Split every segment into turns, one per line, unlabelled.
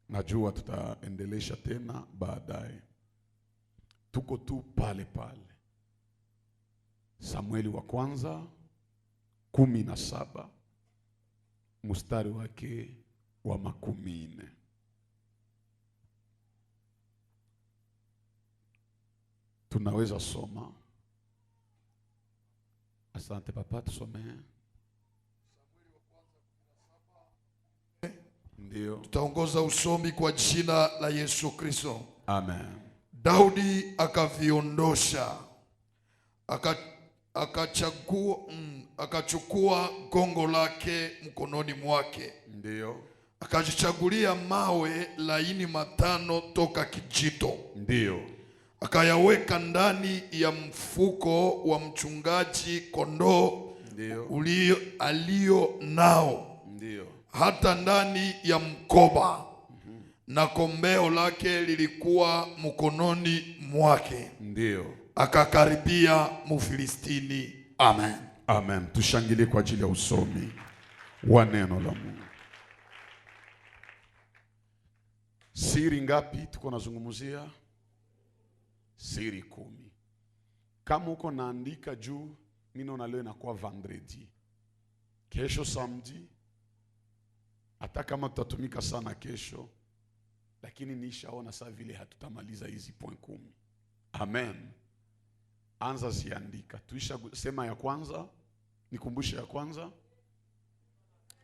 Najua tutaendelesha tena baadaye. Tuko tu pale pale. Samueli wa kwanza 17 mstari wake wa 14. Tunaweza soma. Asante papa, tusome. Samueli wa kwanza 17. Ndio.
Tutaongoza usomi kwa jina la Yesu Kristo.
Amen.
Daudi akaviondosha, akachukua gongo lake mkononi mwake.
Ndio.
Akajichagulia mawe laini 5 toka kijito.
Ndio.
Akayaweka ndani ya mfuko wa mchungaji kondoo alio nao.
Ndio.
Hata ndani ya mkoba. Na kombeo lake lilikuwa mkononi mwake.
Ndio.
Akakaribia Mfilistini. Amen.
Amen. Tushangilie kwa ajili ya usomi wa neno la Mungu. Siri ngapi tuko nazungumzia? Siri 10. Kama uko naandika juu, mimi naona leo inakuwa vendredi. Kesho samedi, hata kama tutatumika sana kesho, lakini nishaona saa vile hatutamaliza hizi point 10. Amen. Anza ziandika. Tuisha sema ya kwanza, nikumbushe ya kwanza.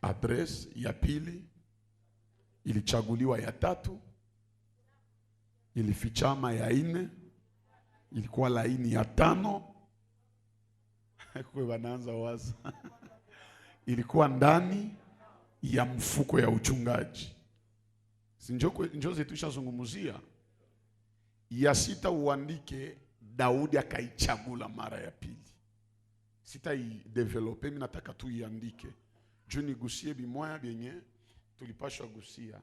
Address ya pili, ilichaguliwa ya 3, ilifichama ya 4, ilikuwa laini ya 5. Kwa wanaanza waza. Ilikuwa ndani ya mfuko ya uchungaji. Njoo zetu tushazungumzia. Ya 6 uandike Daudi akaichagula mara ya pili. Sitaidevelope, mimi nataka tu iandike. Juu nigusie bimoya benye tulipashwa gusia.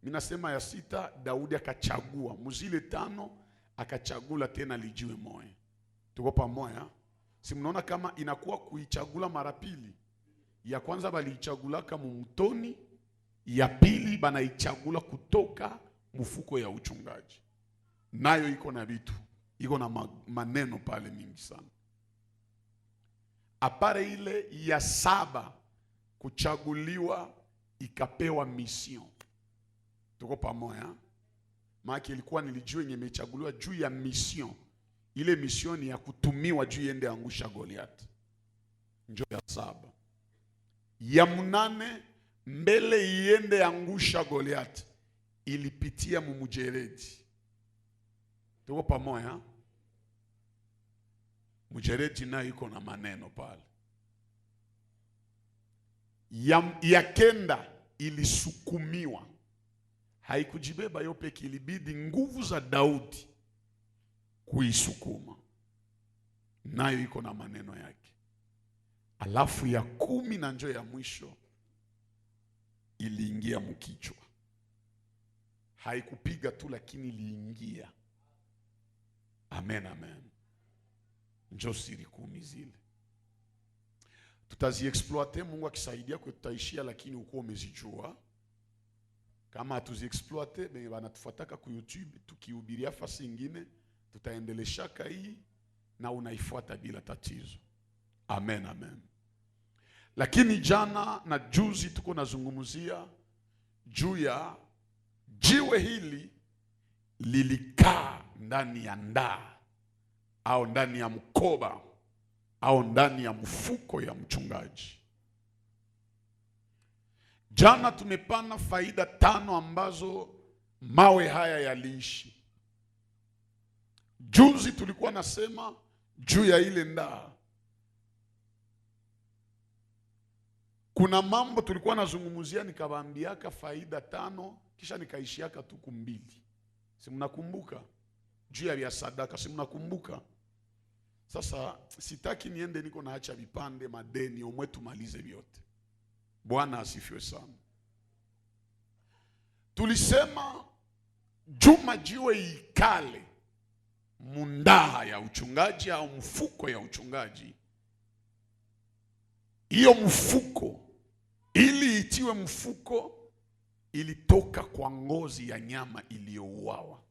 Mimi nasema ya 6 Daudi akachagua, muzile 5 akachagula tena lijiwe moya. Tuko pamoja? Si mnaona kama inakuwa kuichagula mara pili. Ya kwanza baliichagula kama mtoni, ya pili banaichagula kutoka mfuko ya uchungaji. Nayo iko na vitu, iko na maneno pale mingi sana. Apare ile ya 7 kuchaguliwa ikapewa mission. Tuko pamoja? Maana ilikuwa nilijua yenye imechaguliwa juu ya mission. Ile mission ni ya kutumiwa juu yende angusha Goliath. Njoo ya 7. Ya 8 mbele iende angusha Goliath ilipitia mumujeredi. Tuko pamoja? Mujeredi nayo iko na maneno pale. Ya 9 ilisukumiwa. Haikujibeba yo peke, ilibidi nguvu za Daudi kuisukuma. Nayo iko na maneno yake. Alafu ya 10 na njoo ya mwisho iliingia mkichwa. Haikupiga tu lakini iliingia. Amen, amen. Njoo siri 10 zile. Tutaziexploite, Mungu akisaidia kwa tutaishia, lakini uko umezijua. Kama hatuziexploite, bwana wanatufuataka ku YouTube tukihubiria fasi nyingine, tutaendelesha hii na unaifuata bila tatizo. Amen, amen. Lakini jana na juzi tuko nazungumzia juu ya jiwe hili lilikaa ndani ya ndaa au ndani ya mkoba au ndani ya mfuko ya mchungaji. Jana tumepana faida 5 ambazo mawe haya yaliishi. Juzi tulikuwa nasema juu ya ile ndaa. Kuna mambo tulikuwa nazungumzia nikawaambiaka faida 5 kisha nikaishiaka tu 2. Si mnakumbuka? Juu ya sadaka, si mnakumbuka? Sasa sitaki niende niko naacha vipande madeni omwe tumalize vyote. Bwana asifiwe sana. Tulisema juma jiwe ikale mundaha ya uchungaji au mfuko ya uchungaji. Hiyo mfuko ili itiwe mfuko ilitoka kwa ngozi ya nyama iliyouawa.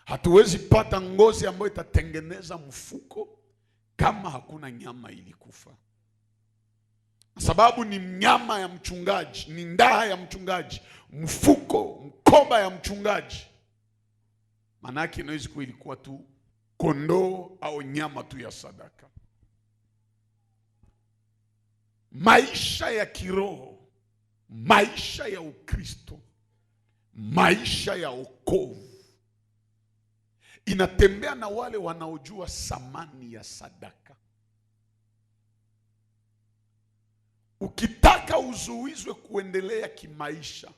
Hatuwezi pata ngozi ambayo itatengeneza mfuko kama hakuna nyama ilikufa. Sababu ni mnyama ya mchungaji, ni ndaha ya mchungaji, mfuko, mkoba ya mchungaji. Manake inaweza kuwa ilikuwa tu kondoo au nyama tu ya sadaka. Maisha ya kiroho, maisha ya Ukristo, maisha ya wokovu inatembea na wale wanaojua thamani ya sadaka. Ukitaka uzuizwe kuendelea kimaisha,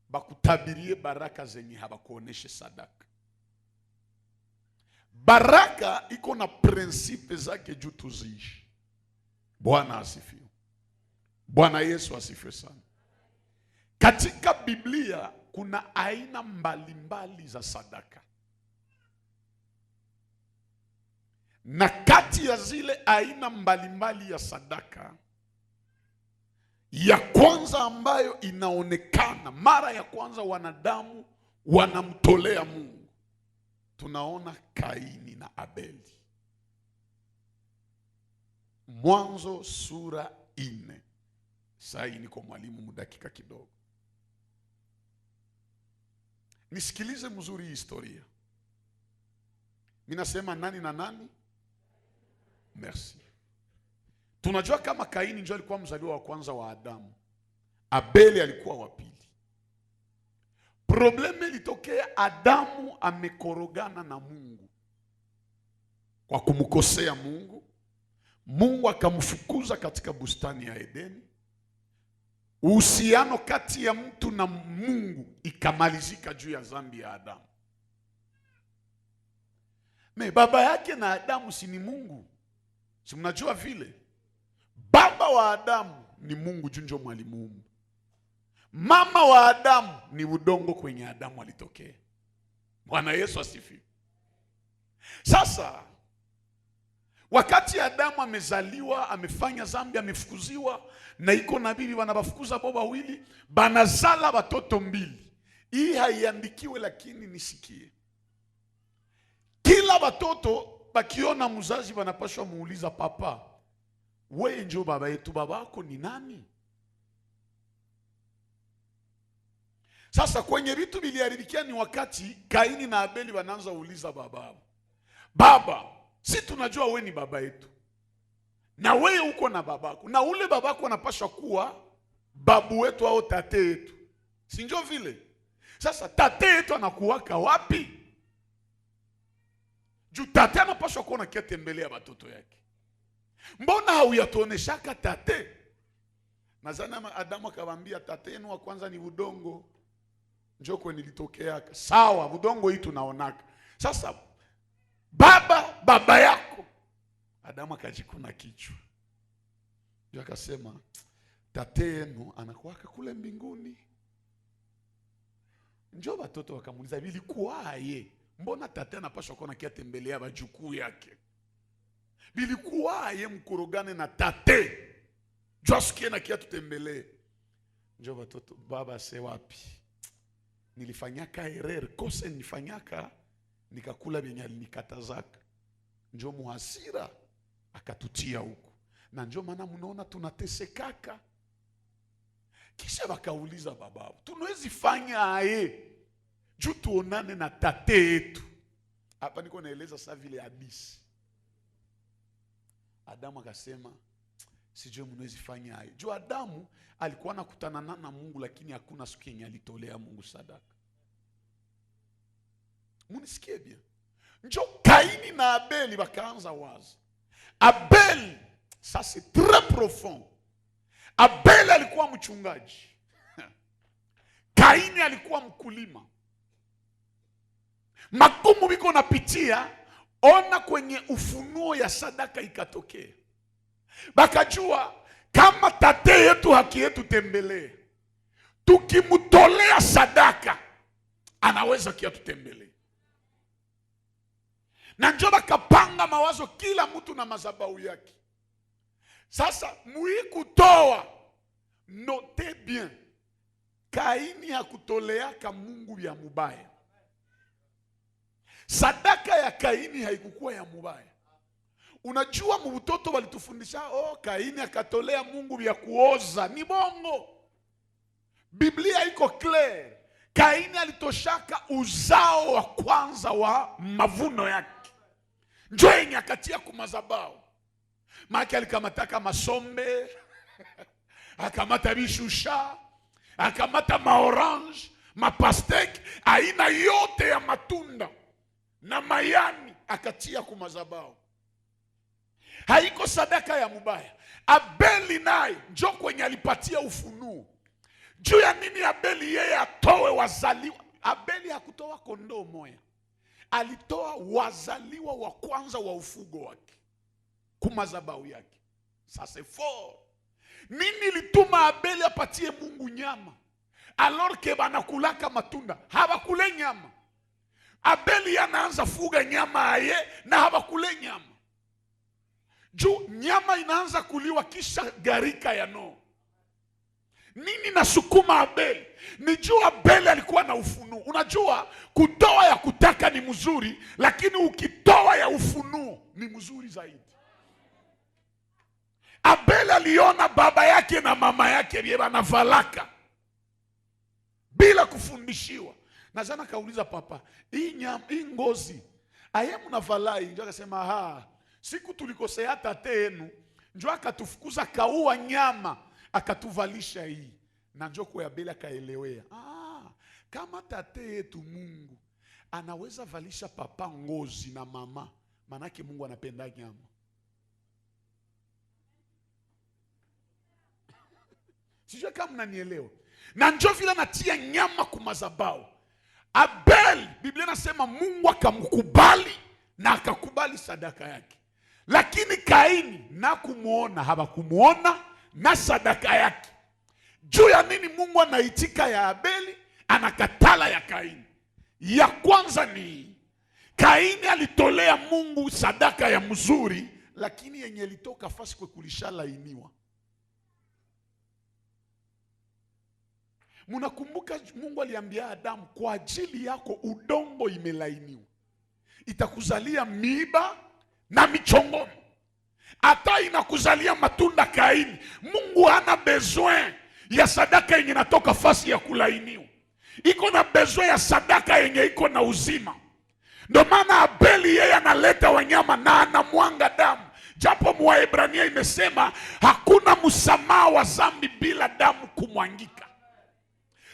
bakutabirie baraka zenye habakuoneshe sadaka. Baraka iko na prinsipe zake juu tuziishi. Bwana asifiwe. Bwana Yesu asifiwe sana. Katika Biblia kuna aina mbalimbali za sadaka. Na kati ya zile aina mbalimbali ya sadaka, ya kwanza ambayo inaonekana mara ya kwanza wanadamu wanamtolea Mungu, tunaona Kaini na Abeli. Mwanzo sura 4. Sasa niko mwalimu mudakika kidogo. Nisikilize mzuri historia. Mimi nasema nani na nani? Merci. Tunajua kama Kaini ndio alikuwa mzaliwa wa kwanza wa Adamu. Abeli alikuwa wa pili. Probleme ilitokea, Adamu amekorogana na Mungu kwa kumkosea Mungu. Mungu akamfukuza katika bustani ya Edeni. Uhusiano kati ya mtu na Mungu ikamalizika juu ya dhambi ya Adamu. Baba yake na Adamu si ni Mungu? Si mnajua vile? Baba wa Adamu ni Mungu junjo mwalimu. Mama wa Adamu ni udongo kwenye Adamu alitokea. Bwana Yesu asifiwe. Sasa wakati Adamu amezaliwa, amefanya dhambi, amefukuziwa, na iko na bibi wanabafukuza baba wawili, banazala watoto mbili. Hii haiandikiwe lakini nisikie. Kila watoto bakiona mzazi wanapaswa muuliza, papa, wewe ndio baba yetu, babako ni nani? Sasa kwenye vitu viliharibikia ni wakati Kaini na Abeli wanaanza uliza babao, baba, si tunajua wewe ni baba yetu, na wewe uko na babako, na ule babako anapaswa kuwa babu wetu au tate yetu, si ndio vile? Sasa tate yetu anakuwaka wapi? Juu tate anapaswa kuona kiate mbele ya watoto yake. Mbona hauyatuoneshaka tate? Nazana Adamu akamwambia, tate yenu wa kwanza ni udongo, njoo kwenye nilitokea. Sawa, udongo hii tunaonaka. Sasa baba yako. Adamu akajikuna kichwa. Ndio akasema, tate yenu anakuwaka kule mbinguni. Njoo watoto wakamuuliza, vilikuwaje? Mbona tate anapaswa kuona kiatembelea wajukuu yake? Vilikuwaje mkorogane na tate? Josikie na kia tutembelee. Njoo watoto, baba se wapi? Nilifanyaka error, kosa nilifanyaka, nikakula vyenye alinikatazaka. Njoo muhasira akatutia huko. Na njoo maana mnaona tunatesekaka. Kisha wakauliza babao, tunawezi fanya aye juu tuonane na tate yetu? Hapa niko naeleza sasa vile hadisi. Adamu akasema, sijui mnawezi fanya aye. Juu Adamu alikuwa anakutana na Mungu, lakini hakuna siku yenye alitolea Mungu sadaka. Munisikie bien. Njoo Kaini na Abeli wakaanza wazi. Abeli, ça c'est très profond. Abeli alikuwa mchungaji. Kaini alikuwa mkulima. Magumu biko napitia, ona kwenye ufunuo ya sadaka ikatokea. Bakajua kama tate yetu haki yetu tembelee, tukimutolea sadaka anaweza kia tutembelee. Na njoo bakapanga mawazo, kila mtu na madhabahu yake. Sasa kutoa Notez bien, Kaini hakutoleaka Mungu ya mubaya. Sadaka ya Kaini haikukuwa ya mubaya. Unajua mbutoto walitufundisha, Kaini akatolea Mungu vya kuoza. Ni bongo. Biblia iko clear. Kaini alitoshaka uzao wa kwanza wa mavuno yake. Njoo yenye akatia kumazabao. Maki alikamataka masombe, akamata bishusha, akamata maorange, mapasteki, aina yote ya matunda na mayani akatia kumazabao. Haiko sadaka ya mubaya. Abeli naye njoo kwenye alipatia ufunuo. Juu ya nini Abeli yeye atoe wazaliwa? Abeli hakutoa kondoo moya. Alitoa wazaliwa wa kwanza wa ufugo wake kumazabau yake. Sasa for nini lituma Abeli apatie Mungu nyama alors que banakulaka matunda habakule nyama? Abeli anaanza fuga nyama aye na habakule nyama. Juu nyama inaanza kuliwa kisha garika ya Noa. Nini nasukuma Abeli? Ni juu Abeli alikuwa na ufunuo. Unajua kutoa ya kutaka ni mzuri, lakini ukitoa ya ufunuo ni mzuri zaidi. Abeli aliona baba yake na mama yake bie banavalaka bila kufundishiwa. Na jana kauliza papa, hii ngozi aye mnavalai? Njoo akasema siku tulikosea tate yenu, njoo akatufukuza kaua nyama akatuvalisha hii. Na njoo kwa Abeli akaelewea, kama tate yetu Mungu anaweza valisha papa ngozi na mama, manake Mungu anapenda nyama. Sijui kama mnanielewa. Na njoo vile natia nyama kumazabao. Abel, Biblia nasema Mungu akamkubali na akakubali sadaka yake. Lakini Kaini na kumuona habakumuona na sadaka yake. Juu ya nini Mungu anaitika ya Abeli, anakatala ya Kaini? Ya kwanza ni Kaini alitolea Mungu sadaka ya mzuri, lakini yenye ilitoka fasi kwa kulishalainiwa. Munakumbuka Mungu aliambia Adamu, kwa ajili yako udongo imelainiwa, itakuzalia miiba na michongomo, hata inakuzalia matunda. Kaini, Mungu hana besoin ya sadaka yenye natoka fasi ya kulainiwa, iko na besoin ya sadaka yenye iko na uzima. Ndio maana Abeli yeye analeta wanyama na anamwanga damu, japo Mwaebrania imesema hakuna msamaha wa dhambi bila damu kumwangika.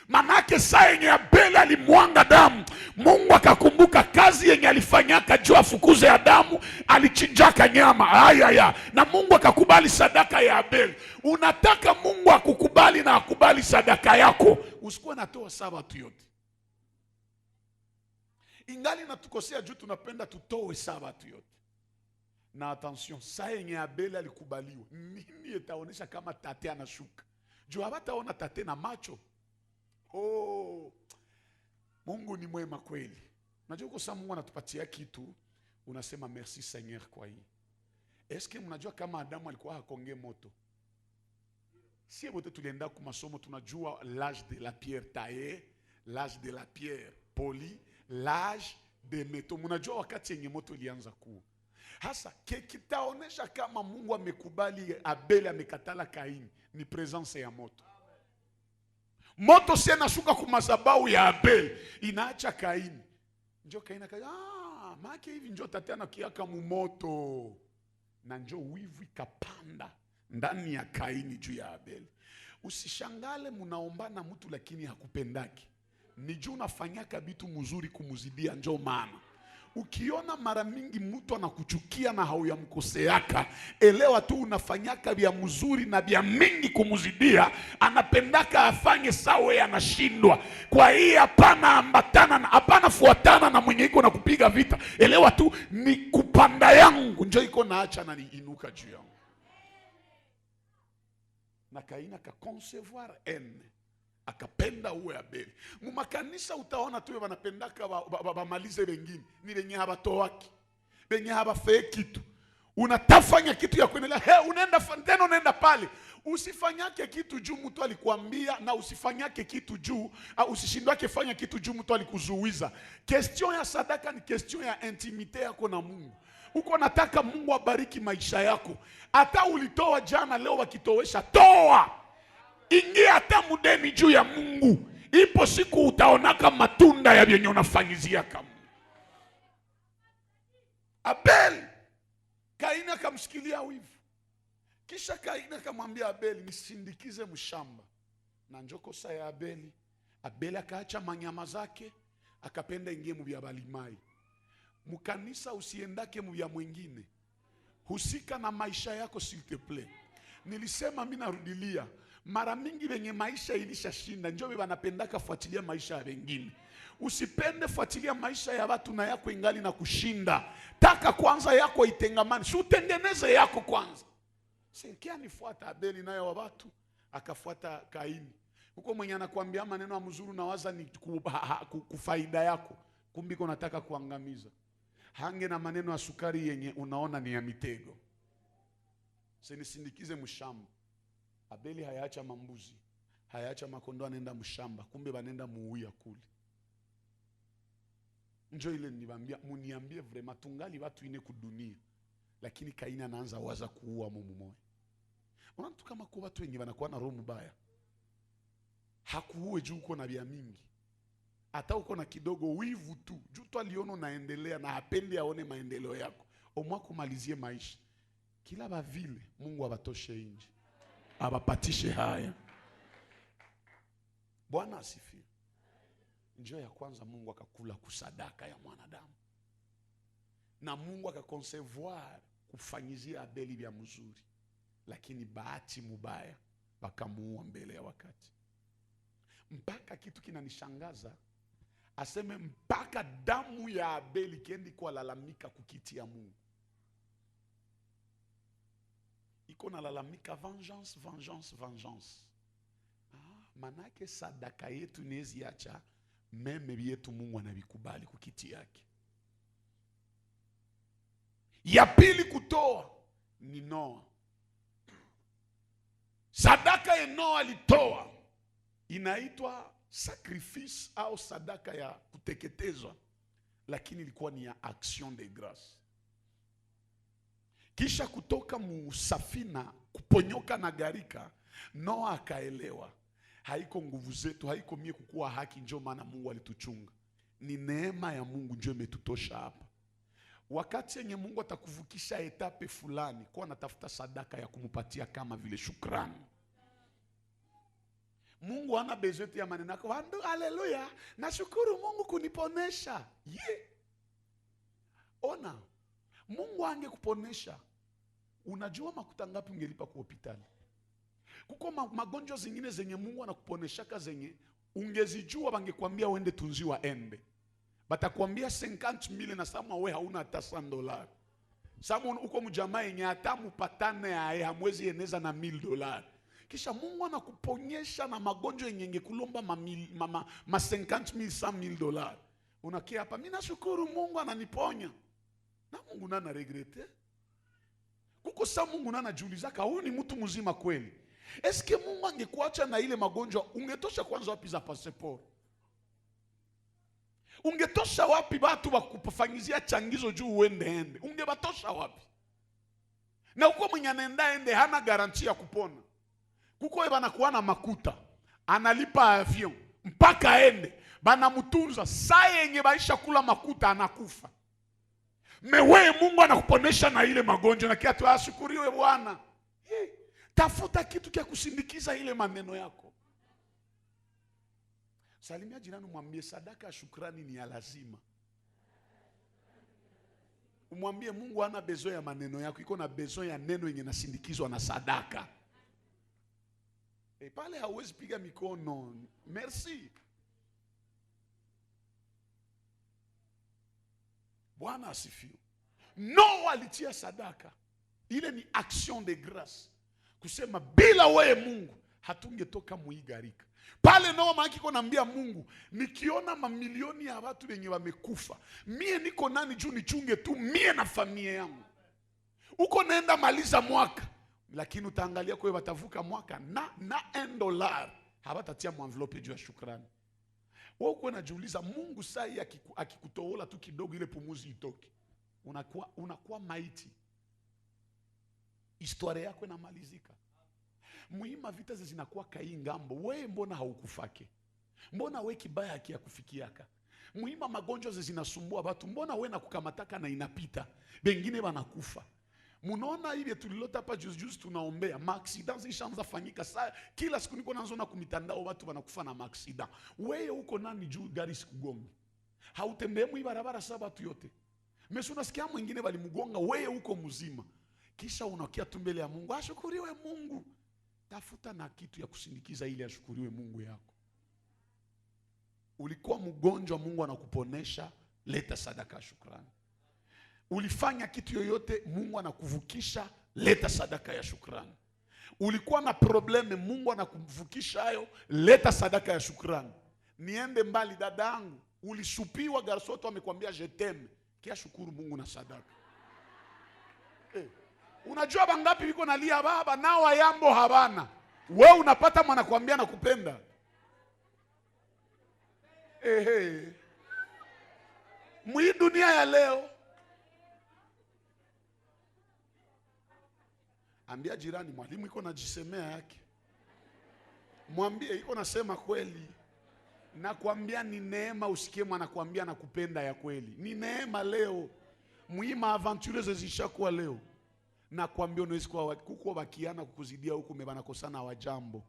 Manake saa yenye Abeli alimwanga damu, Mungu akakumbuka kazi yenye alifanyaka juu afukuze ya damu, alichinjaka nyama. Na Mungu akakubali sadaka ya Abeli. Unataka Mungu akukubali na akubali sadaka yako, usikuwa natoa sabato yote. Ingali natukosea juu tunapenda tutoe sabato yote. Na attention, saa yenye Abeli alikubaliwa, nini itaonesha kama tate anashuka? Juu habataona tate na macho. Mungu ni mwema kweli. Unajua kwa sababu Mungu anatupatia kitu, unasema merci Seigneur kwa hii. Eske mnajua kama Adamu alikuwa hakonge moto? Si wote tulienda kwa masomo tunajua l'âge de la pierre taillée, l'âge de la pierre polie, l'âge de métaux. Mnajua wakati yenye moto ilianza kuwa. Hasa kitaonesha kama Mungu amekubali Abeli amekatala Kaini ni presence ya moto. Moto si nashuka kumazabau ya Abeli, inaacha Kaini. Njoo Kaini maki hivi njoo tateana kiaka mumoto. Na njoo wivu ikapanda ndani ya Kaini juu ya Abeli. Usishangale munaombana mtu lakini hakupendaki. Ni juu unafanyaka bitu mzuri kumuzidia. Njoo maana ukiona mara mingi mtu anakuchukia na hauyamkoseaka, elewa tu unafanyaka vya mzuri na vya mingi kumuzidia. Anapendaka afanye sawa, anashindwa. Kwa hii hapana ambatana na hapana fuatana na mwenye iko na kupiga vita. Elewa tu ni kupanda yangu njoo iko naacha na niinuka juu yangu. Na Kaini akaconcevoir akapenda uwe Abeli. Mumakanisa utaona tu wanapendaka bamalize wengine. Ni wenye habatoaki, wenye habafe kitu. unatafanya kitu ya kuendelea, unaenda tena, unaenda pale. Usifanyake kitu juu mtu alikuambia, na usifanyake kitu juu, usishindwake fanya kitu juu mtu alikuzuiza. Question ya sadaka ni question ya intimite yako na Mungu. Uko nataka Mungu abariki maisha yako. Hata ulitoa jana, leo wakitowesha, toa. Ingia hata mudeni juu ya Mungu. Ipo siku utaonaka matunda ya vyenye unafanyizia kama. Abel, Kaini akamsikilia wivu. Kisha Kaini akamwambia Abeli, nisindikize mshamba. Na njoko saa ya Abeli. Abeli akaacha manyama zake, akapenda ingie mubya balimai. Mukanisa usiendake mubya mwingine. Husika na maisha yako s'il te plaît. Nilisema mimi narudilia, mara mingi wenye maisha ilishashinda njobe wanapendaka fuatilia maisha ya wengine. Usipende fuatilia maisha ya watu na yako ingali na kushinda. Taka kwanza yako itengamani, si utengeneze yako kwanza. Sikia nifuata Abeli nayo wa watu, akafuata Kaini. Huko mwenye anakuambia maneno ya mzuri na waza ni kufaida yako, kumbiko nataka kuangamiza. Hange na maneno ya sukari yenye unaona ni ya mitego. Sinisindikize mshamba. Abeli hayaacha mambuzi, hayaacha makondo, anaenda mshamba, kumbe banenda muuia kule. Njo ile nibambia, muniambie vraiment tungali watu ine kudunia, lakini Kaini anaanza waza kuua mumu moyo. Unaona tu kama kwa watu wengi wanakuwa na roho mbaya. Hakuue juu uko na bia mingi. Hata uko na kidogo, wivu tu. Juu tu aliona unaendelea na hapendi aone maendeleo yako. Omwa kumalizie maisha. Kila bavile Mungu abatoshe nje. Abapatishe haya. Bwana asifiwe. Njoo ya kwanza Mungu akakula kusadaka ya mwanadamu. Na Mungu akakonsevoir kufanyizia Abeli vya mzuri. Lakini bahati mubaya bakamuua mbele ya wakati. Mpaka kitu kinanishangaza, aseme mpaka damu ya Abeli kiendi kwa lalamika kukiti ya Mungu. Iko na lalamika vengeance, vengeance, vengeance. Manake sadaka yetu nezi acha meme yetu Mungu anabikubali kukiti yake. Ya pili kutoa ni Noa. Sadaka ya Noa alitoa inaitwa sacrifice au sadaka ya kuteketezwa, lakini ilikuwa ni ya action de grâce. Kisha kutoka musafina kuponyoka na garika, Noa akaelewa haiko nguvu zetu, haiko mie kukua haki njo maana Mungu alituchunga. Ni neema ya Mungu njo imetutosha hapa. Wakati yenye Mungu atakuvukisha etape fulani, kwa natafuta sadaka ya kumupatia kama vile shukrani. Mungu hana bezeti ya maneno yako. Haleluya, nashukuru Mungu kuniponesha. Ona, Mungu angekuponesha, unajua makuta ngapi ungelipa kwa hospitali? Kuko magonjwa zingine zenye Mungu anakuponeshaka zenye ungezijua bangekwambia uende tunziwa ende. Batakwambia 50,000 na sama we hauna hata $100. Sama uko mjamaa yenye hata mupatane ya hamwezi eneza na $1,000. Kisha Mungu anakuponyesha na magonjwa yenye ingekulomba ma 50,000, $100,000. Unakia hapa, mimi nashukuru Mungu ananiponya. Na Mungu nana regrete. Kuko sa Mungu nana jiulizaka, huyu ni mtu mzima kweli? Eske Mungu angekuacha na ile magonjwa, ungetosha kwanza wapi za passport? Ungetosha wapi watu wakufanyizia changizo juu uende ende? Ungebatosha wapi? Na uko mwenye anaenda ende hana garantia ya kupona. Kuko banakuwa na makuta, analipa avion mpaka ende, banamutunza, saa yenye baisha kula makuta anakufa. Mewe Mungu anakuponesha na ile magonjwa na kiatu, ashukuriwe Bwana. Tafuta kitu kia kusindikiza ile maneno yako. Salimia jirani, mwambie sadaka ya shukrani ni ya lazima. Umwambie Mungu hana bezo ya maneno yako, iko na bezo ya neno yenye nasindikizwa na sadaka. Pale hauwezi piga mikono. Merci. Bwana asifiwe. Noa alitia sadaka. Ile ni action de grâce. Kusema bila wewe Mungu hatungetoka muigarika. Pale Noa makiko naambia Mungu, nikiona mamilioni ya watu wenye wamekufa, mie niko nani juu nichunge tu mie na familia yangu? uko naenda maliza mwaka, lakini utaangalia kwa watavuka mwaka na $1 habatatia envelope juu ya shukrani. Wewe uko unajiuliza Mungu sai akikutoola tu kidogo ile pumuzi itoke, unakuwa maiti. Historia yako inamalizika. Muhimu vita zinakuwa kai ngambo. Wewe mbona haukufake? Mbona wewe kibaya hakiyakufikiaka? Muhimu magonjwa zinasumbua watu, mbona wewe nakukamataka na inapita, bengine wanakufa. Munaona ile tulilota hapa juzi tunaombea maaksida zishaanza fanyika saa kila siku, niko naanza na kumitandao watu wanakufa na maaksida. Wewe uko nani juu gari sikugonga? Hautembee mu barabara saba watu yote. Mesu unasikia mwingine walimgonga, wewe uko mzima. Kisha unakia tu mbele ya Mungu, ashukuriwe Mungu. Tafuta na kitu ya kusindikiza ili ashukuriwe Mungu yako. Ulikuwa mgonjwa, Mungu anakuponesha, leta sadaka ya shukrani. Ulifanya kitu yoyote, Mungu anakuvukisha, leta sadaka ya shukrani. Ulikuwa na probleme, Mungu anakuvukisha hayo, leta sadaka ya shukrani. Niende mbali dadangu, ulisupiwa garsoto amekwambia je t'aime, kia shukuru Mungu na sadaka. Unajua bangapi biko nalia baba nao wayambo habana, wewe unapata mwana kuambia nakupenda. Mwi dunia ya leo, ambia jirani, mwalimu iko najisemea yake. Mwambie iko nasema kweli. Nakwambia ni neema, usikie mwana kuambia nakupenda ya kweli. Ni neema leo. Muhimu aventureuse zishakuwa leo. Nakwambia unaweza kuwa kuko bakiana kukuzidia huku mebana kosana wajambo.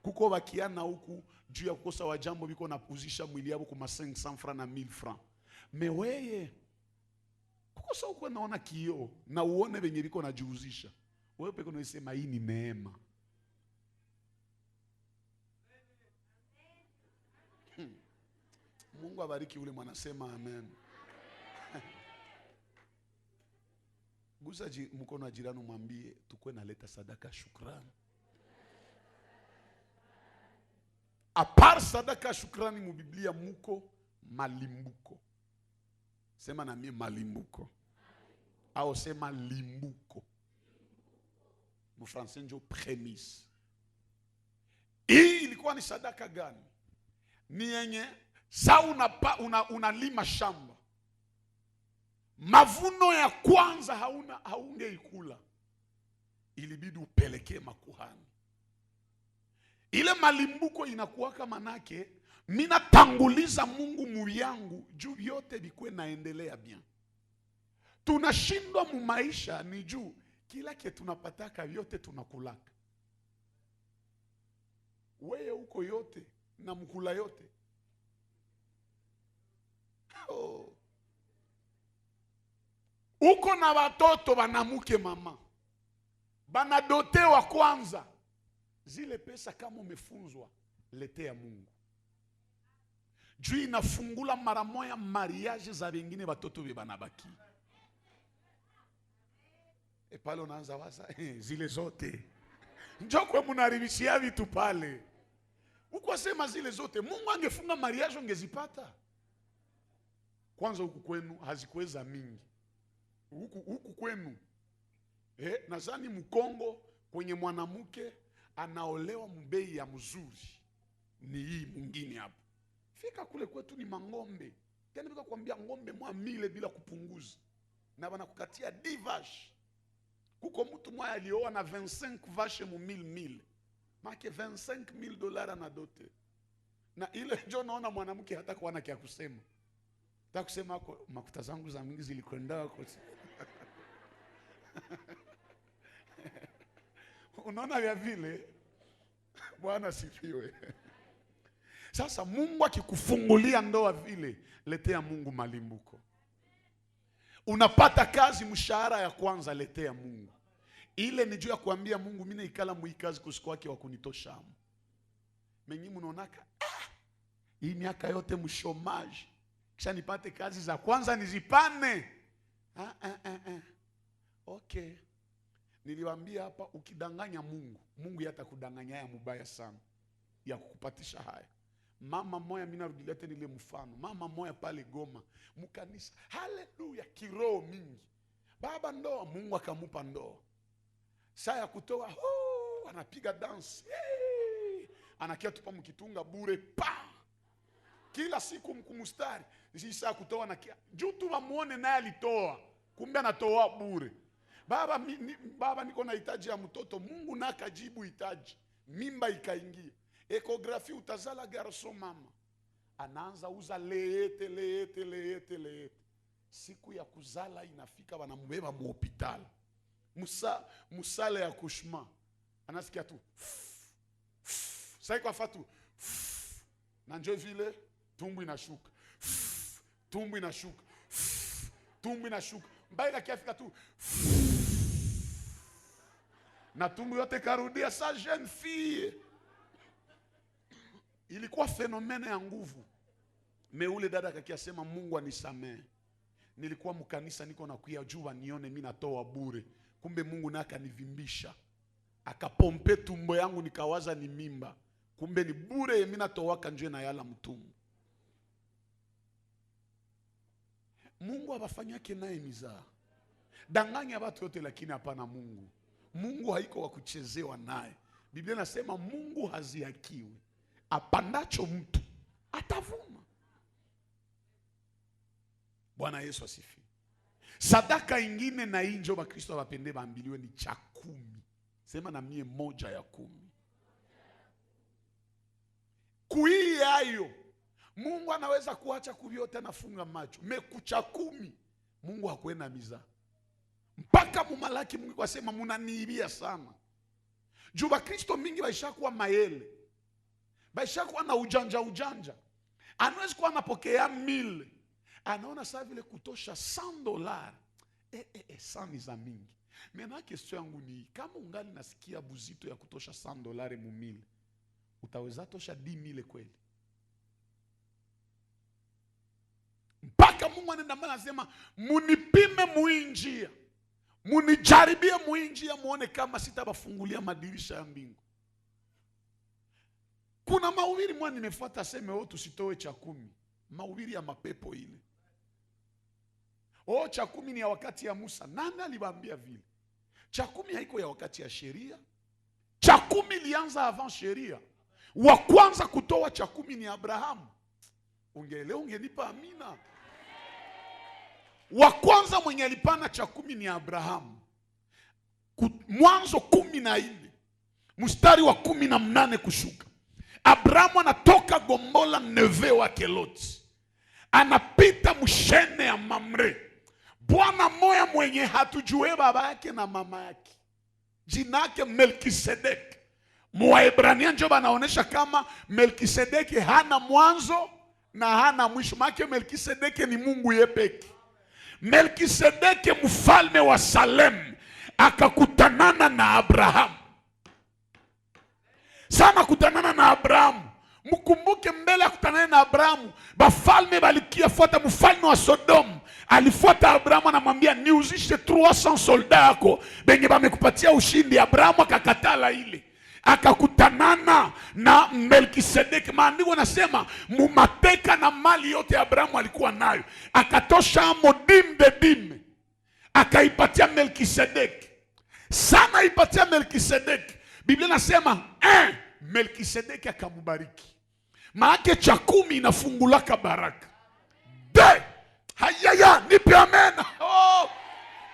Kuko bakiana huku juu ya kukosa wajambo biko napuzisha mwili yao kuma 500 francs na 1000 francs. Meweye kukosa huko naona kio na uone venye biko najiuzisha. Wewe peke unasema hii ni neema. Mungu abariki ule mwanasema amen. Gusa mkono wa jirani mwambie tukue naleta sadaka shukrani. Apart sadaka shukrani mu Biblia muko malimbuko. Sema na mimi malimbuko. Au sema limbuko. Mu français njo prémisse. Hii ilikuwa ni sadaka gani? Ni yenye sa unalima shamba. Mavuno ya kwanza haungeikula. Ilibidi upelekee makuhani. Ile malimbuko inakuwaka manake mina tanguliza Mungu mu yangu juu yote bikwe naendelea bien. Tunashindwa mu maisha ni juu kila kitu tunapataka yote tunakulaka. Wewe uko yote na mkula yote. Uko na watoto banamuke mama. Banadote wa kwanza. Zile pesa kama umefunzwa letea Mungu. Juu inafungula mara moja mariage za wengine watoto bebanabaki. Pale unaanza waza zile zote. Njoo kwa mnaribishia vitu pale. Uko sema zile zote Mungu angefunga mariage ungezipata. Kwanza huku kwenu hazikuweza mingi. Huku kwenu. Nadhani Mkongo kwenye mwanamke anaolewa mbei ya mzuri ni hii mwingine hapo. Fika kule kwetu ni mangombe. Tena nika kuambia ngombe mwa 1000 bila kupunguza. Na wanakukatia 10 vache. Kuko mtu mmoja alioa na 25 vache mu 1000. Make $25,000 na dote. Na ile ndio naona mwanamke hata kuwa na kia kusema. Hata kusema makuta zangu za mingi zilikwenda kwa. Unaona vya vile Bwana sifiwe. Sasa Mungu akikufungulia ndoa vile, letea Mungu malimbuko. Unapata kazi mshahara ya kwanza, letea Mungu. Ile ni juu ya kuambia Mungu mimi naikala muikazi kusiko wake wa kunitosha. Mengi mnaonaka hii miaka yote mshomaji. Kisha nipate kazi za kwanza nizipane. Okay. Niliwaambia hapa ukidanganya Mungu, Mungu yatakudanganya ya mubaya sana. Ya kukupatisha haya. Mama moya mimi narudilete nile mfano. Mama moya pale Goma, mkanisa. Haleluya, kiroho mingi. Baba ndoa, Mungu akamupa ndoa. Saa ya kutoa, anapiga dance. Anakia tupa mkitunga bure pa. Kila siku mkumustari. Sisi saa kutoa na kia. Juu tu wamuone naye alitoa. Kumbe anatoa bure. Baba niko na hitaji ya mtoto. Mungu na akajibu hitaji. Mimba ikaingia. Ekografi utazala garso mama. Anaanza uza leete. Siku ya kuzala inafika wanambeba mu hospital. Musale ya kushma. Anasikia tu. Sai kwa fatu. Na njo vile tumbu inashuka. Tumbu inashuka. Tumbu inashuka. Mbaika kiafika tu. Na tumbu yote karudia sa jeune fille. Ilikuwa fenomene ya nguvu. Ule dada kakiasema Mungu anisamee. Nilikuwa mkanisa niko na kuya juu nione mimi natoa bure. Kumbe Mungu naka nivimbisha. Akapompe tumbo yangu nikawaza ni mimba. Kumbe ni bure mimi natoa kanje na yala mtumbo. Mungu abafanyake naye mizaa. Danganya watu wote lakini hapana Mungu. Mungu haiko wa kuchezewa naye. Biblia inasema Mungu hazihakiwi. Apandacho mtu atavuna. Bwana Yesu asifiwe. Sadaka ingine na hii njo Bakristo wapende baambiliwe ni cha 10. Sema na mie 1 ya 10. Kui hayo Mungu anaweza kuacha kuvyote nafunga macho. Mekucha 10 Mungu hakuenda miza. Mpaka Mumalaki Mungu wasema munaniibia sana. Juu Bakristo mingi baishakuwa mayele. Baishakuwa na ujanja. Anawezi kuwa anapokea 1000. Anaona saa vile kutosha $100. 100 ni za mingi. Mena kesho yangu ni kama ungali nasikia buzito ya kutosha $100 mu1000. Utaweza tosha 10,000 kweli? Mpaka Mungu anaenda mbele anasema munipime muinjia. Munijaribie muinjia muone kama sitabafungulia madirisha ya mbingu. Kuna mahubiri mwana nimefuata aseme tusitoe cha 10. Mahubiri ya mapepo ile. Cha 10 ni ya wakati ya Musa. Nani aliwaambia vile? Cha 10 haiko ya wakati ya sheria. Cha 10 ilianza avant sheria. Wa kwanza kutoa cha 10 ni Abrahamu. Ungenipa amina. Wa kwanza mwenye alipana cha 10 ni Abrahamu. Mwanzo 14 mstari wa 18 kushuka. Abrahamu anatoka Gombola neve wake Loti. Anapita mshene ya Mamre. Bwana moya mwenye hatujue baba yake na mama yake. Jina yake Melkisedeki. Mwaebrania njo banaonesha kama Melkisedeki hana mwanzo na hana mwisho. Maana Melkisedeki ni Mungu yepeke. Melkisedeki mfalme wa Salem akakutanana na Abrahamu. Sana kutanana na Abrahamu. Mkumbuke mbele ya kutanana na Abrahamu, bafalme balikia fuata mfalme wa Sodom. Alifuata Abrahamu anamwambia niuzishe 300 solda yako benye bamekupatia ushindi. Abrahamu akakatala ile. Akakutanana na Melkisedeki. Maandiko yanasema mumateka na mali yote Abrahamu alikuwa nayo. Akatosha amo dim. Akaipatia Melkisedeki. Sana ipatia Melkisedeki. Biblia nasema Melkisedeki akamubariki. Maana cha 10 inafungulaka baraka. Hayaya nipe amen.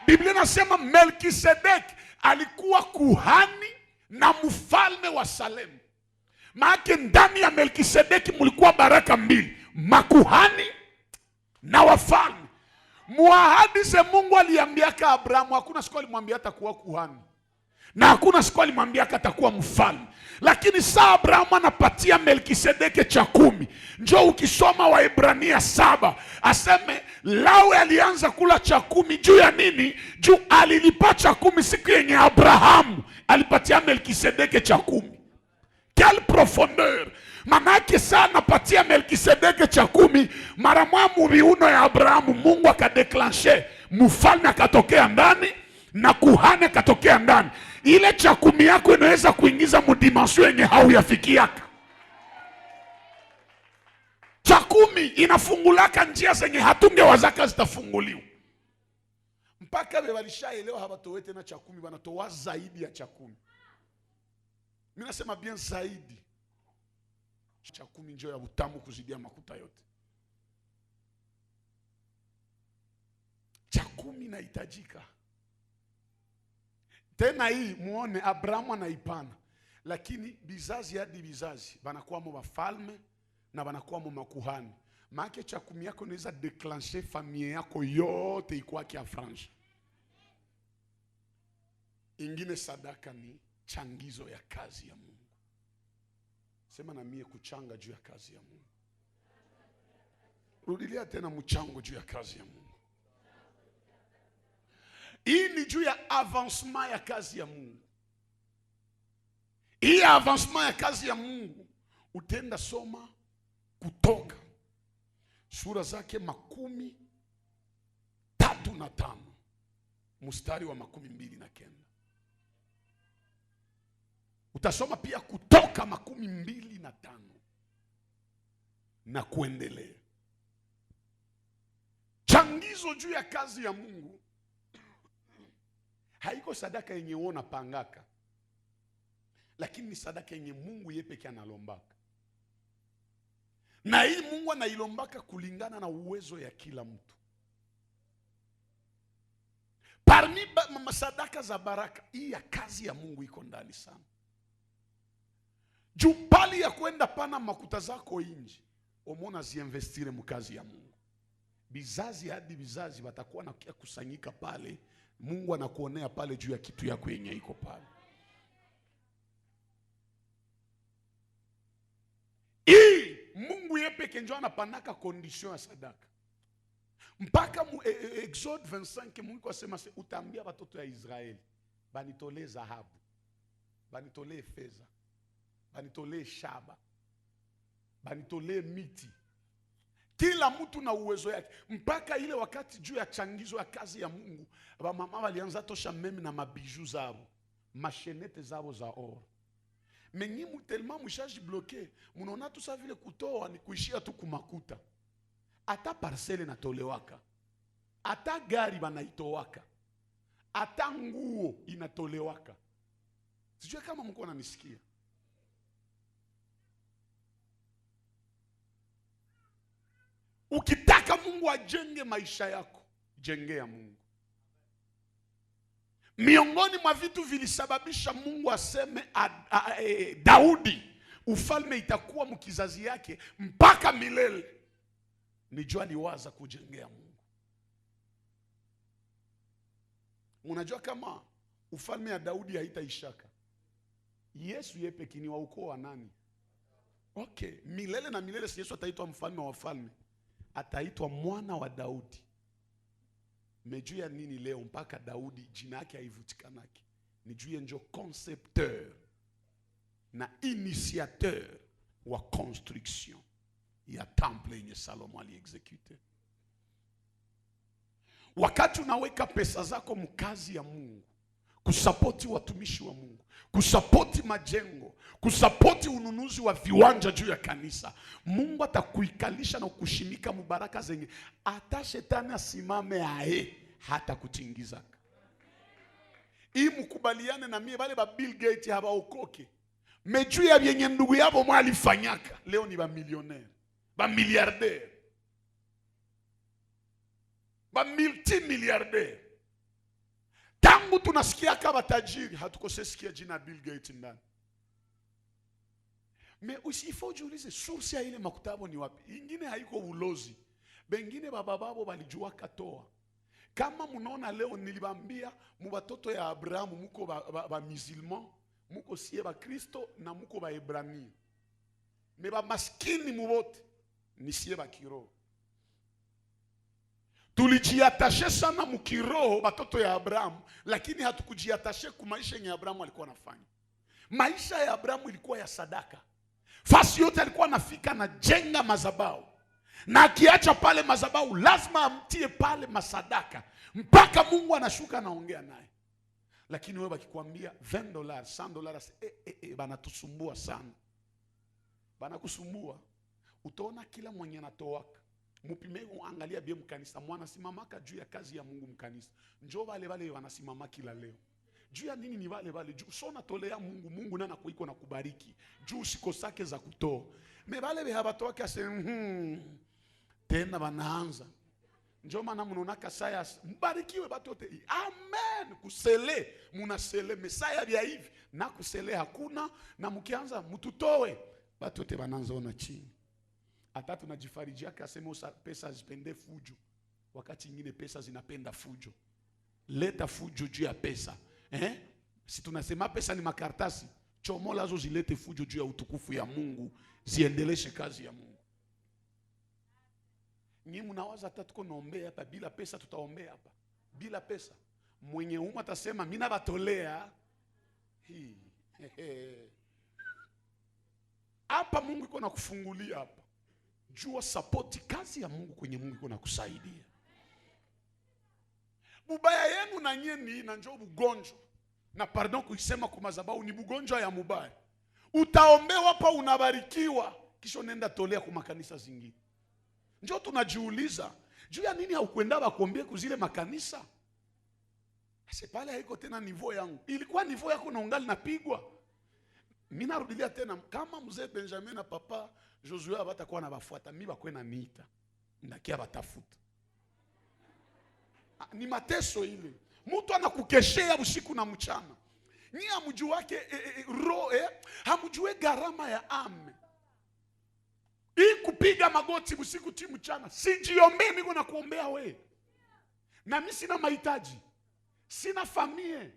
Biblia nasema Melkisedeki alikuwa kuhani na mfalme wa Salem. Maana ndani ya Melkisedeki mulikuwa baraka 2, makuhani na wafalme. Muahadi ze Mungu aliambiaka Abrahamu, hakuna siku alimwambia atakuwa kuhani. Na hakuna siku alimwambia atakuwa mfalme. Lakini saa Abrahamu anapatia Melkisedeki cha 10. Njoo ukisoma Waebrania 7 aseme Lawi alianza kula cha 10 juu ya nini? Juu alilipa cha 10 siku yenye Abrahamu alipatia Melkisedeki cha 10. Quelle profondeur! Manake saa anapatia Melkisedeki cha 10, mara mwamu viuno ya Abrahamu Mungu akadeclenche mfalme akatokea ndani na kuhani akatokea ndani. Ile cha 10 yako inaweza kuingiza mudimension yenye hauyafikiaka. Cha 10 inafungulaka njia zenye hatunge wazaka zitafunguliwa. mpaka bebalishaelewa habatowe tena cha 10, banatoa zaidi ya cha 10. Mimi nasema bien zaidi. Cha 10 njoo ya butamu kuzidia makuta yote. Cha 10 inahitajika. Tena hii muone Abrahamu anaipana. Lakini bizazi hadi bizazi banakuwa mo wafalme na banakuwa mo makuhani. Maana cha 10 yako inaweza declencher familia yako yote ikuwa kia franche. Ingine sadaka ni changizo ya kazi ya Mungu. Sema na mie kuchanga juu ya kazi ya Mungu. Rudilia tena mchango juu ya kazi ya Mungu. Hii ni juu ya avancement ya kazi ya Mungu. Hii avancement ya kazi ya Mungu utenda soma Kutoka sura zake 35 mstari wa 29. Utasoma pia Kutoka 25 na kuendelea. Changizo juu ya kazi ya Mungu haiko sadaka yenye uona pangaka, lakini ni sadaka yenye Mungu yeye pekee analombaka. Na hii Mungu anailombaka kulingana na uwezo ya kila mtu. Parmi masadaka za baraka, hii ya kazi ya Mungu iko ndani sana. Jupali ya kwenda pana makuta zako inji, omona ziinvestire mukazi ya Mungu. Bizazi hadi bizazi watakuwa na kusanyika pale. Mungu anakuonea pale juu ya kitu yako yenye iko pale. Hii Mungu yepeke njoo anapanaka condition ya sadaka. Mpaka Exode 25 Mungu asema utaambia watoto ya Israeli banitolee dhahabu, banitolee fedha, banitolee shaba, banitolee miti. Kila mtu na uwezo yake. Mpaka ile wakati juu ya changizo ya kazi ya Mungu, mama walianza tosha meme na mabiju zao, mashenete zao za oro. Mengi mutelma mwishaji bloke, munaona tu sa vile kutoa ni kuishia tu kumakuta. Ata parcele natolewaka, ata gari banaitowaka, ata nguo inatolewaka. Sijui kama mko mnanisikia. Ukitaka Mungu ajenge maisha yako, jengea Mungu. Miongoni mwa vitu vilisababisha Mungu aseme Daudi ufalme itakuwa mkizazi yake mpaka milele, ni jua aliwaza kujengea Mungu. Unajua kama ufalme ya Daudi haitaishaka. Yesu yeye pekee ni wa ukoo wa nani? Okay, milele na milele si Yesu ataitwa mfalme wa wafalme. Ataitwa mwana wa Daudi. Mejuu ya nini leo mpaka Daudi jina yake haivutikanaki? Ni juu ya njo concepteur na initiateur wa construction ya temple yenye Salomo aliexecute. Wakati unaweka pesa zako mkazi ya Mungu, kusapoti watumishi wa Mungu, kusapoti majengo, kusapoti ununuzi wa viwanja juu ya kanisa, Mungu atakuikalisha na kukushimika mubaraka zenye hata shetani asimame ae hata kutingizaka. Hii mkubaliane na mie, wale ba Bill Gates habaokoke. Mejuu ya vyenye ndugu yabo mwalifanyaka, leo ni ba millionaire, ba milliardaire, ba multimilliardaire. Tangu tunasikia kama tajiri, hatukosesikia jina Bill Gates ndani. Me usifo ujiulize source ya ile makutabo ni wapi? Ingine haiko ulozi. Bengine bababo balijua katoa. Kama munaona leo nilibambia mubatoto ya Abrahamu muko ba musulman, muko siye ba Kristo na muko ba Ebrania. Me ba maskini mubote ni siye ba kiroho. Tulijiatashe sana mukiroho batoto ya Abrahamu, lakini hatukujiatashe ku maisha ya Abrahamu alikuwa anafanya. Maisha ya Abrahamu ilikuwa ya sadaka. Fasi yote alikuwa anafika na jenga mazabau. Na akiacha pale mazabau lazima amtie pale masadaka mpaka Mungu anashuka anaongea naye. Lakini wewe bakikwambia $20, $100, banatusumbua sana. Banakusumbua. Utaona kila mwenye anatoaka Mupime angalia bie mkanisa, mwana simamaka juu ya kazi ya Mungu mkanisa. Njoo wale wanasimama kila leo. Juu ya nini ni wale? Juu so natolea Mungu, Mungu nana kuiko na kubariki. Juu sikosake za kutoa. Me wale habatoke ase tena banaanza. Njoo maana mnaona kasaya mbarikiwe batote. Amen. Kusele, munasele mesaya bia hivi na kusele hakuna na mkianza mtutoe batote banaanza ona chini. Hata tunajifariji yake aseme pesa zipende fujo. Wakati nyingine pesa zinapenda fujo. Leta fujo juu ya pesa. Si tunasema pesa ni makaratasi, chomola zo zilete fujo juu ya utukufu ya Mungu, ziendeleshe kazi ya Mungu. Nyinyi mnawaza hata tuko naombea hapa bila pesa, tutaombea hapa bila pesa. Mwenye atasema mimi nabatolea hii. Hapa Mungu iko na kufungulia hapa. Jua support kazi ya Mungu kwenye Mungu iko na kusaidia. Mubaya yenu na nyeni na njoo bugonjwa. Na pardon kuisema kwa madhabahu ni bugonjwa ya mubaya. Utaombewa hapa unabarikiwa, kisha nenda tolea kwa makanisa zingine. Njoo tunajiuliza, juu ya nini haukwenda bakuombea kuzile makanisa? Ase pale haiko tena niveau yangu. Ilikuwa niveau yako na ungali napigwa. Mimi narudilia tena, kama mzee Benjamin na papa Josué abatakuwa na bafuata, mimi bakwena niita. Ndakia batafuta. Ni mateso ile. Mtu anakukeshea usiku na mchana. Ni hamjui wake hamjui gharama ya ame. Hii kupiga magoti usiku ti mchana. Sijiombee niko na kuombea we. Na mimi sina mahitaji. Sina familia.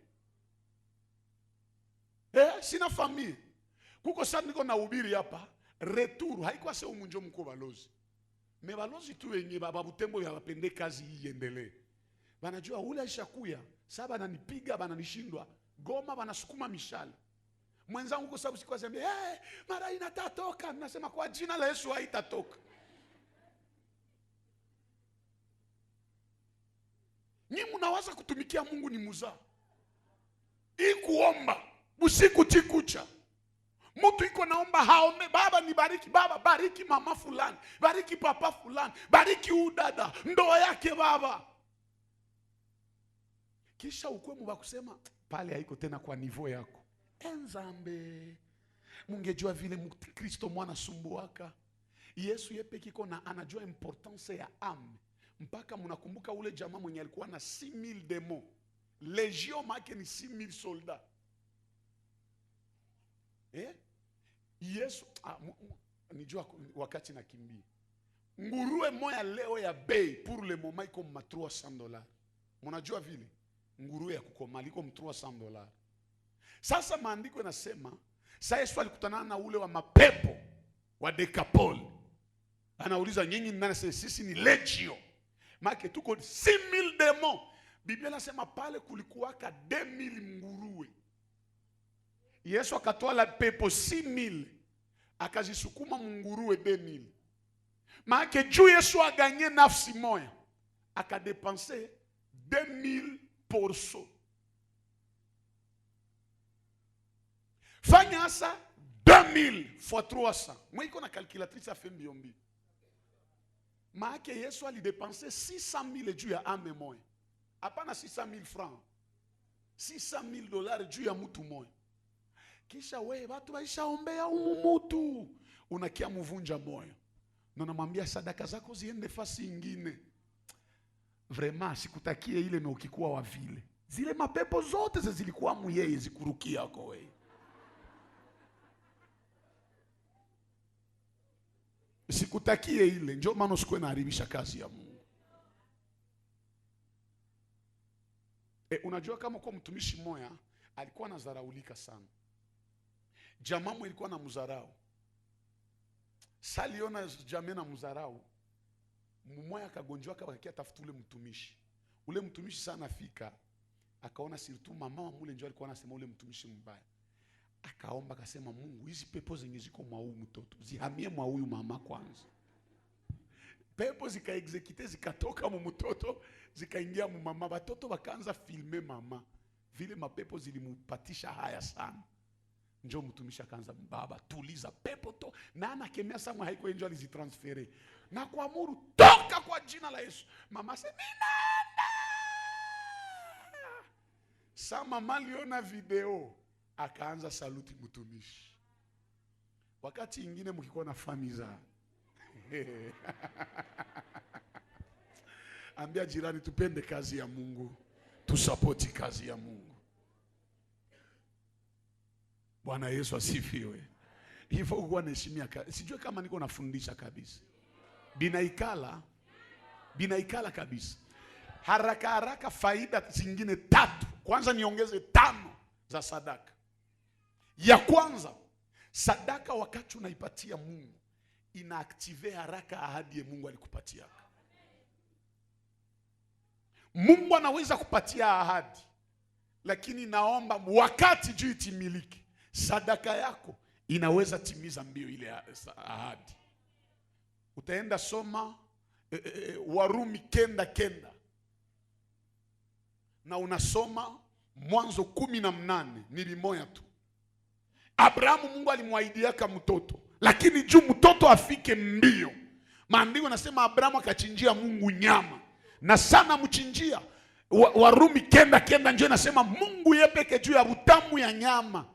Sina familia. Kuko sana niko na ubiri hapa. Retour haikuwa sio munjo mko balozi. Me balozi tu wenye baba Butembo ya wapende kazi hii iendelee. Banajua ule aishakuya, sasa bananipiga bananishindwa. Goma banasukuma mishale. Mwenzangu kwa sababu siku aseme, mara inatatoka, nasema kwa jina la Yesu haitatoka. Nyinyi mnawaza kutumikia Mungu ni muzaa. Hii kuomba usiku tikucha. Mtu iko naomba haombe, baba nibariki, baba bariki mama fulani, bariki papa fulani, bariki udada, ndoa yake baba. Kisha ukwemu wa kusema pale haiko tena kwa niveau yako. Enzambe. Mungejua vile Kristo mwana sumbuaka. Yesu yepe kiko na anajua importance ya ame. Mpaka mnakumbuka ule jamaa mwenye alikuwa na 6000 demo. Legion make ni 6000 soldat. Yesu nijua wakati nakimbia. Nguruwe moya leo ya bei pour le moment iko ma $300. Mnajua vile? Nguruwe ya kukomali iko $300. Sasa maandiko yanasema sasa Yesu alikutana na ule wa mapepo wa Dekapoli. Anauliza nyinyi nani? Sisi ni legio. Maana tuko 6000 demo. Biblia inasema pale kulikuwaka 2000 nguruwe. Yesu akatoa la pepo 6000 akazisukuma munguruwe 2000. Maana juu Yesu aganye nafsi moja akadepense 2000 porso. Fanya asa 2000 fois 300. Moi iko na calculatrice a fait mbiombi. Maana Yesu alidepense 600,000 juu ya ame moja. Hapana 600,000 francs. $600,000 juu ya mtu moja. Kisha wewe watu waishaombea umutu, unakia mvunja moyo. Na namwambia sadaka zako ziende fasi ingine. Vraiment sikutakie ile na ukikuwa wa vile. Zile mapepo zote zilikuwa muyeye zikurukia yako wewe. Sikutakie ile, njoo maana usikwe naharibisha kazi ya Mungu. Unajua kama kwa mtumishi moya alikuwa anadharaulika sana. Jamamu ilikuwa na muzarau. Saliona jamaa na muzarau. Mmoja akagonjwa akabakia tafuta ule mtumishi. Ule mtumishi sana fika. Akaona sirtu mama wa mule njoo alikuwa anasema ule mtumishi mbaya. Akaomba akasema Mungu hizi pepo zenye ziko mwa huyu mtoto zihamie mwa huyu mama kwanza. Pepo zikaexecute zikatoka mu mtoto zikaingia mu mama. Watoto wakaanza filme mama. Vile mapepo zilimupatisha haya sana. Njoo mtumishi akaanza, baba tuliza pepo to, na anakemea samwa haiko enjo alizitransfere na kuamuru toka kwa jina la Yesu. Mama sema ninaenda. Sa mama aliona video akaanza saluti mtumishi. Wakati ingine mkikuwa na famiza ambia jirani, tupende kazi ya Mungu, tusapoti kazi ya Mungu. Bwana Yesu asifiwe. Hivyo kuwa naheshimia, sijue kama niko nafundisha kabisa. Binaikala kabisa. Haraka haraka faida zingine 3. Kwanza niongeze 5 za sadaka. Ya kwanza, sadaka wakati unaipatia Mungu inaaktive haraka ahadi ya Mungu alikupatia. Mungu anaweza kupatia ahadi, lakini naomba wakati juu itimiliki, sadaka yako inaweza timiza mbio ile ahadi. Utaenda soma Warumi 9:9 na unasoma Mwanzo 18, ni limoya tu. Abrahamu Mungu alimwahidiaka mtoto, lakini juu mtoto afike mbio, maandiko nasema Abrahamu akachinjia Mungu nyama na sana mchinjia. Warumi 9:9 ndio nasema Mungu yeye peke juu ya utamu ya nyama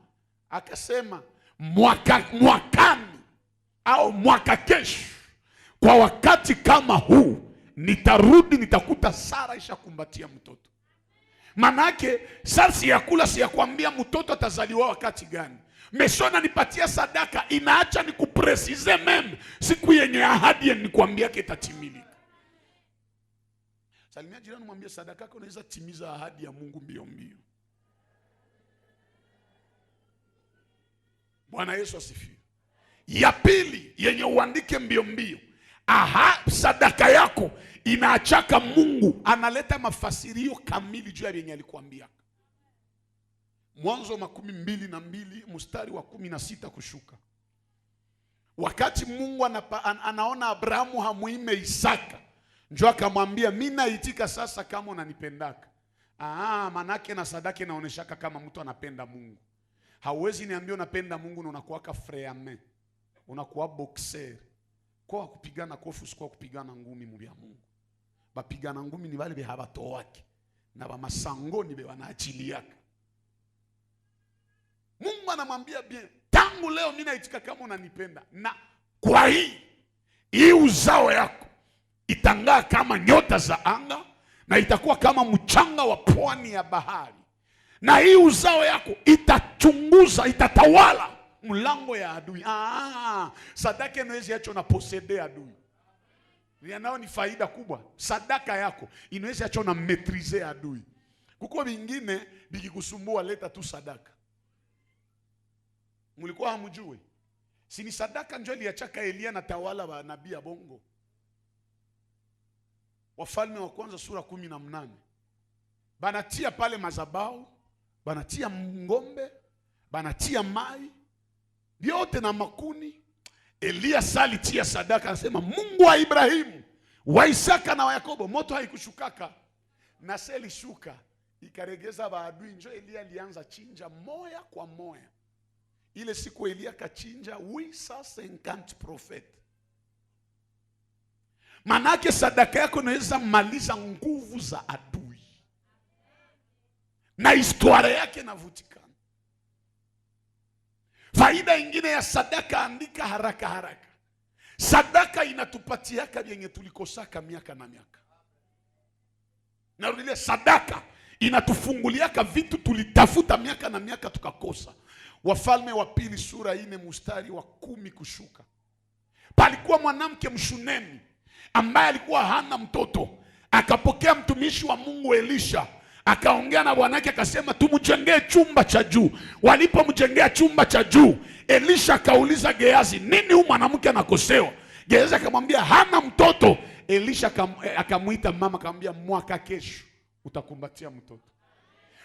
akasema mwakani au mwaka kesho kwa wakati kama huu nitarudi, nitakuta Sara ishakumbatia mtoto. Manake sasa si ya kuambia mtoto atazaliwa wakati gani. Mesona nipatia sadaka inaacha ni kupresize meme siku yenye ahadi nikuambia itatimilika. Salimia jirani mwambie sadaka yako inaweza timiza ahadi ya Mungu mbio mbio. Bwana Yesu asifiwe. Ya pili yenye uandike mbio mbio, sadaka yako inaachaka Mungu analeta mafasirio kamili juu ya yenye alikuambia. Mwanzo 22 mstari wa 16 kushuka. Wakati Mungu anaona Abrahamu hamuime Isaka, njoo akamwambia mimi naitika sasa kama unanipendaka. Manake na sadaka inaoneshaka kama mtu anapenda Mungu. Hauwezi niambia unapenda Mungu na unakuwa freyame, unakuwa boxer. Kwa kupigana kofu sikuwa kupigana ngumi mu bya Mungu. Bapigana ngumi ni bale behabato wake na ba masangoni be wanaachiliaka. Mungu anamwambia bien, tangu leo mimi naitika kama unanipenda, na kwa hii uzao yako itangaa kama nyota za anga na itakuwa kama mchanga wa pwani ya bahari, na hii uzao yako itachunguza, itatawala mlango ya adui. Sadaka inaweza yacho na posede adui. Nao ni faida kubwa. Sadaka yako inaweza yacho na maîtriser adui. Kuko vingine bikikusumbua, leta tu sadaka. Mulikuwa hamjui? Si ni sadaka njoo iliachaka Elia na tawala wa nabii ya bongo. Wafalme wa kwanza sura 18. Banatia pale mazabau, banatia ngombe, banatia mai, vyote na makuni. Elia salitia sadaka, anasema Mungu wa Ibrahimu, wa Isaka na wa Yakobo. Moto haikushukaka na seli shuka ikaregeza baadui. Njoo Elia alianza chinja moya kwa moya. Ile siku Elia kachinja 850 prophètes. Manake sadaka yako inaweza maliza nguvu za adui, na historia yake inavutikana. Faida ingine ya sadaka, andika haraka haraka. Sadaka inatupatiaka vyenye tulikosaka miaka na miaka. Narudia, sadaka inatufunguliaka vitu tulitafuta miaka na miaka tukakosa. Wafalme wa pili sura 4 mstari wa 10 kushuka. Palikuwa mwanamke Mshunemi ambaye alikuwa hana mtoto. Akapokea mtumishi wa Mungu Elisha, akaongea na bwanake akasema tumjengee chumba cha juu. Walipomjengea chumba cha juu, Elisha akauliza Gehazi, nini huyu mwanamke anakosewa? Gehazi akamwambia hana mtoto. Elisha akamuita mama akamwambia mwaka kesho utakumbatia mtoto.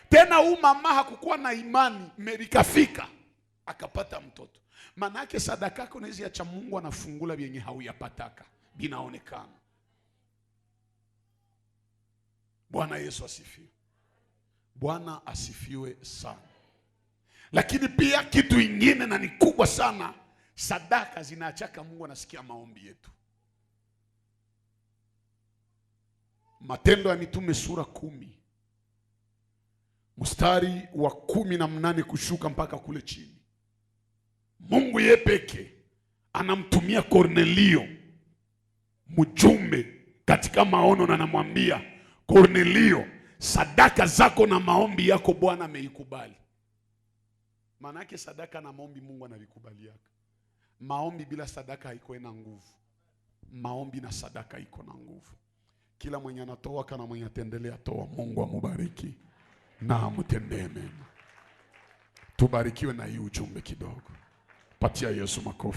Tena huyu mama hakukuwa na imani, merikafika akapata mtoto. Manake sadaka yako inaweza acha Mungu anafungula vyenye hauyapataka binaonekana. Bwana Yesu asifiwe. Bwana asifiwe sana. Lakini pia kitu ingine na ni kubwa sana, sadaka zinaachaka Mungu anasikia maombi yetu. Matendo ya Mitume sura 10 mstari wa 18 kushuka mpaka kule chini. Mungu yeye peke anamtumia Kornelio mjumbe katika maono, na anamwambia Kornelio, sadaka zako na maombi yako Bwana ameikubali. Maana yake sadaka na maombi Mungu anavikubaliaka. Maombi bila sadaka haiko na nguvu. Maombi na sadaka iko na nguvu. Kila mwenye anatoa kana mwenye atendelea toa, Mungu amubariki na amtendee mema. Tubarikiwe na hii ujumbe kidogo. Patia Yesu makofi.